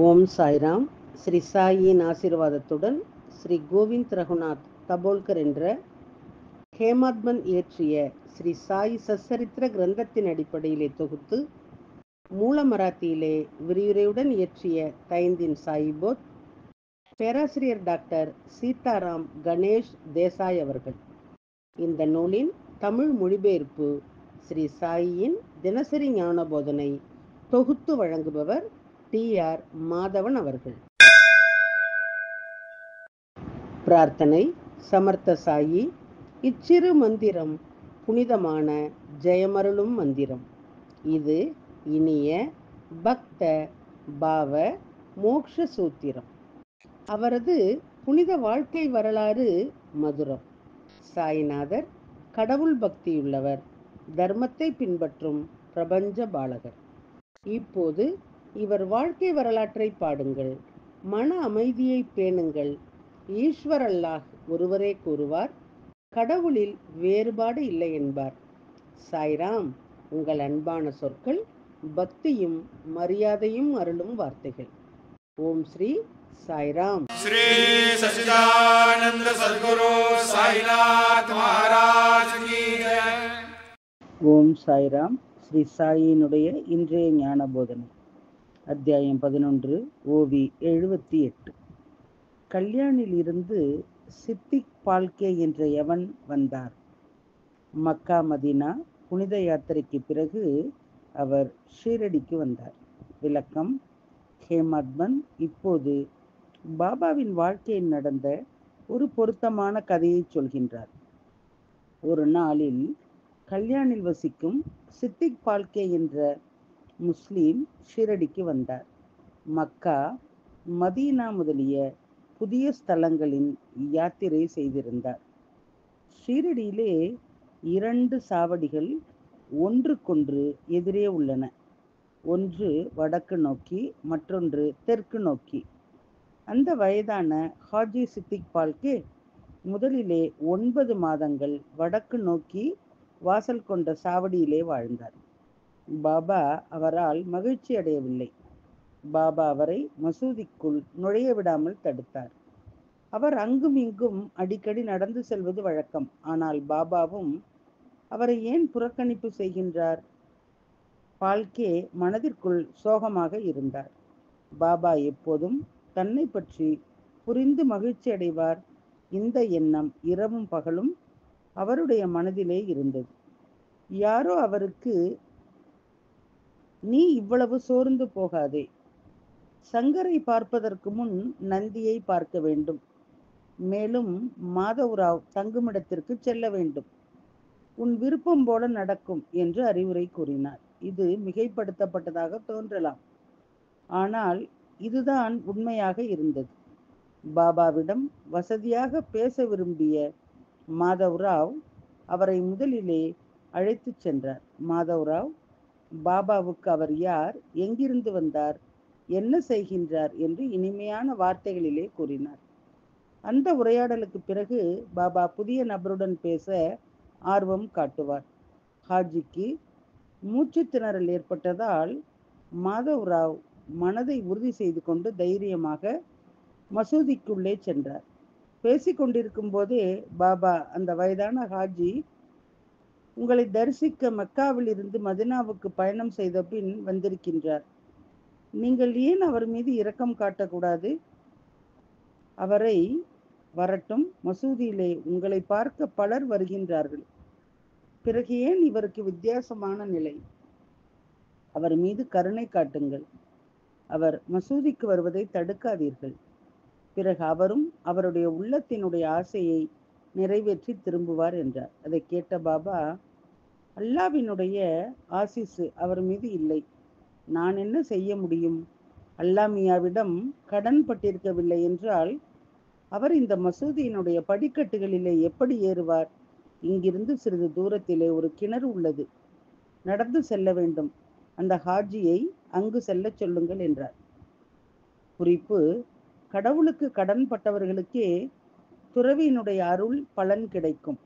ஓம் சாய்ராம். ஸ்ரீ சாயின் ஆசீர்வாதத்துடன் ஸ்ரீ கோவிந்த் ரகுநாத் தபோல்கர் என்ற ஹேமாத்மன் இயற்றிய ஸ்ரீ சாய் சச்சரித்திர கிரந்தத்தின் அடிப்படையிலே தொகுத்து மூல மராத்தியிலே விரிவுரையுடன் இயற்றிய தைந்தின் சாயிபோத் பேராசிரியர் டாக்டர் சீதாராம் கணேஷ் தேசாய் அவர்கள். இந்த நூலின் தமிழ் மொழிபெயர்ப்பு ஸ்ரீ சாயின் தினசரி ஞான போதனை தொகுத்து வழங்குபவர் டி.ஆர். மாதவன் அவர்கள். பிரார்த்தனை. சமர்த்த சாயி, இச்சிறு மந்திரம் புனிதமான ஜெயமருளும் மந்திரம். இது இனிய பக்த பாவ மோக்ஷ சூத்திரம். அவரது புனித வாழ்க்கை வரலாறு மதுரம். சாய்நாதர் கடவுள் பக்தியுள்ளவர், தர்மத்தை பின்பற்றும் பிரபஞ்ச பாலகர். இப்போது இவர் வாழ்க்கை வரலாற்றை பாடுங்கள். மன அமைதியை பேணுங்கள். ஈஸ்வர் அல்லாஹ் ஒருவரே கூறுவார், கடவுளில் வேறுபாடு இல்லை என்பார். சாய்ராம் உங்கள் அன்பான சொற்கள், பக்தியும் மரியாதையும் அருளும் வார்த்தைகள். ஓம் ஸ்ரீ சாய்ராம். ஸ்ரீ சச்சிதானந்த சத்குரு சாய்நாத் மகாராஜ் கி ஜெய். ஓம் சாய்ராம். ஸ்ரீ சாயினுடைய இன்றைய ஞான போதனை. அத்தியாயம் 11, ஓவி 78. கல்யாணில் இருந்து சித்திக் பால்கே என்ற எவன் வந்தார். மக்கா மதீனா புனித யாத்திரைக்கு பிறகு அவர் ஷீரடிக்கு வந்தார். விளக்கம். ஹேமாத்மன் இப்போது பாபாவின் வாழ்க்கையில் நடந்த ஒரு பொருத்தமான கதையை சொல்கின்றார். ஒரு நாளில் கல்யாணில் வசிக்கும் சித்திக் பால்கே என்ற முஸ்லீம் ஷீரடிக்கு வந்தார். மக்கா, மதீனா முதலிய புதிய ஸ்தலங்களின் யாத்திரை செய்திருந்தார். ஷீரடியிலே 2 சாவடிகள் ஒன்றுக்கொன்று எதிரே உள்ளன. ஒன்று வடக்கு நோக்கி, மற்றொன்று தெற்கு நோக்கி. அந்த வயதான ஹாஜி சித்திக் பால்கே முதலிலே 9 மாதங்கள் வடக்கு நோக்கி வாசல் கொண்ட சாவடியிலே வாழ்ந்தார். பாபா அவரால் மகிழ்ச்சி அடையவில்லை. பாபா அவரை மசூதிக்குள் நுழைய விடாமல் தடுத்தார். அவர் அங்கும் இங்கும் அடிக்கடி நடந்து செல்வது வழக்கம். ஆனால் பாபாவும் அவரை ஏன் புறக்கணிப்பு செய்கின்றார்? பால்கே மனதிற்குள் சோகமாக இருந்தார். பாபா எப்போதும் தன்னை பற்றி புரிந்து மகிழ்ச்சி அடைவார். இந்த எண்ணம் இரவும் பகலும் அவருடைய மனதிலே இருந்தது. யாரோ அவருக்கு, நீ இவ்வளவு சோர்ந்து போகாதே, சங்கரை பார்ப்பதற்கு முன் நந்தியை பார்க்க வேண்டும், மேலும் மாதவ்ராவ் தங்குமிடத்திற்கு செல்ல வேண்டும், உன் விருப்பம் போல நடக்கும் என்று அறிவுரை கூறினார். இது மிகைப்படுத்தப்பட்டதாக தோன்றலாம், ஆனால் இதுதான் உண்மையாக இருந்தது. பாபாவிடம் வசதியாக பேச விரும்பிய மாதவ்ராவ் அவரை முதலிலே அழைத்து சென்றார். மாதவ்ராவ் பாபாவுக்கு அவர் யார், எங்கிருந்து வந்தார், என்ன செய்கின்றார் என்று இனிமையான வார்த்தைகளிலே கூறினார். அந்த உரையாடலுக்கு பிறகு பாபா புதிய நபருடன் பேச ஆர்வம் காட்டுவார். ஹாஜிக்கு மூச்சு திணறல் ஏற்பட்டதால் மாதவ்ராவ் மனதை உறுதி செய்து கொண்டு தைரியமாக மசூதிக்குள்ளே சென்றார். பேசிக்கொண்டிருக்கும் போதே பாபா அந்த வயதான ஹாஜி உங்களை தரிசிக்க மக்காவில் இருந்து மதினாவுக்கு பயணம் செய்த பின் வந்திருக்கின்றார். நீங்கள் ஏன் அவர் மீது இரக்கம் காட்டக்கூடாது? அவரை வரட்டும், மசூதியிலே உங்களை பார்க்க பலர் வருகின்றார்கள். பிறகு ஏன் இவருக்கு வித்தியாசமான நிலை? அவர் மீது கருணை காட்டுங்கள். அவர் மசூதிக்கு வருவதை தடுக்காதீர்கள். பிறகு அவரும் அவருடைய உள்ளத்தினுடைய ஆசையை நிறைவேற்றி திரும்புவார் என்றார். அதை கேட்ட பாபா, அல்லாவினுடைய ஆசிசு அவர் மீது இல்லை, நான் என்ன செய்ய முடியும்? அல்லாமியாவிடம் கடன் பட்டிருக்கவில்லை என்றால் அவர் இந்த மசூதியினுடைய படிக்கட்டுகளிலே எப்படி ஏறுவார்? இங்கிருந்து சிறிது தூரத்திலே ஒரு கிணறு உள்ளது, நடந்து செல்ல வேண்டும், அந்த ஹாஜியை அங்கு செல்ல சொல்லுங்கள் என்றார். குறிப்பு: கடவுளுக்கு கடன் பட்டவர்களுக்கே துறவியினுடைய அருள் பலன் கிடைக்கும்.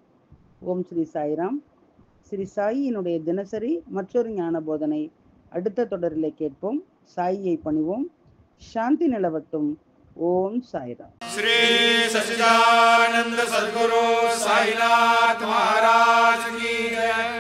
ஓம் ஸ்ரீ சாய்ராம். ஸ்ரீ சாயினுடைய தினசரி மற்றொரு ஞான போதனை அடுத்த தொடரிலே கேட்போம். சாயியை பணிவோம். சாந்தி நிலவட்டும். ஓம் சாய்ராம். श्री सच्चिदानंद सद्गुरु साईनाथ महाराज की जय।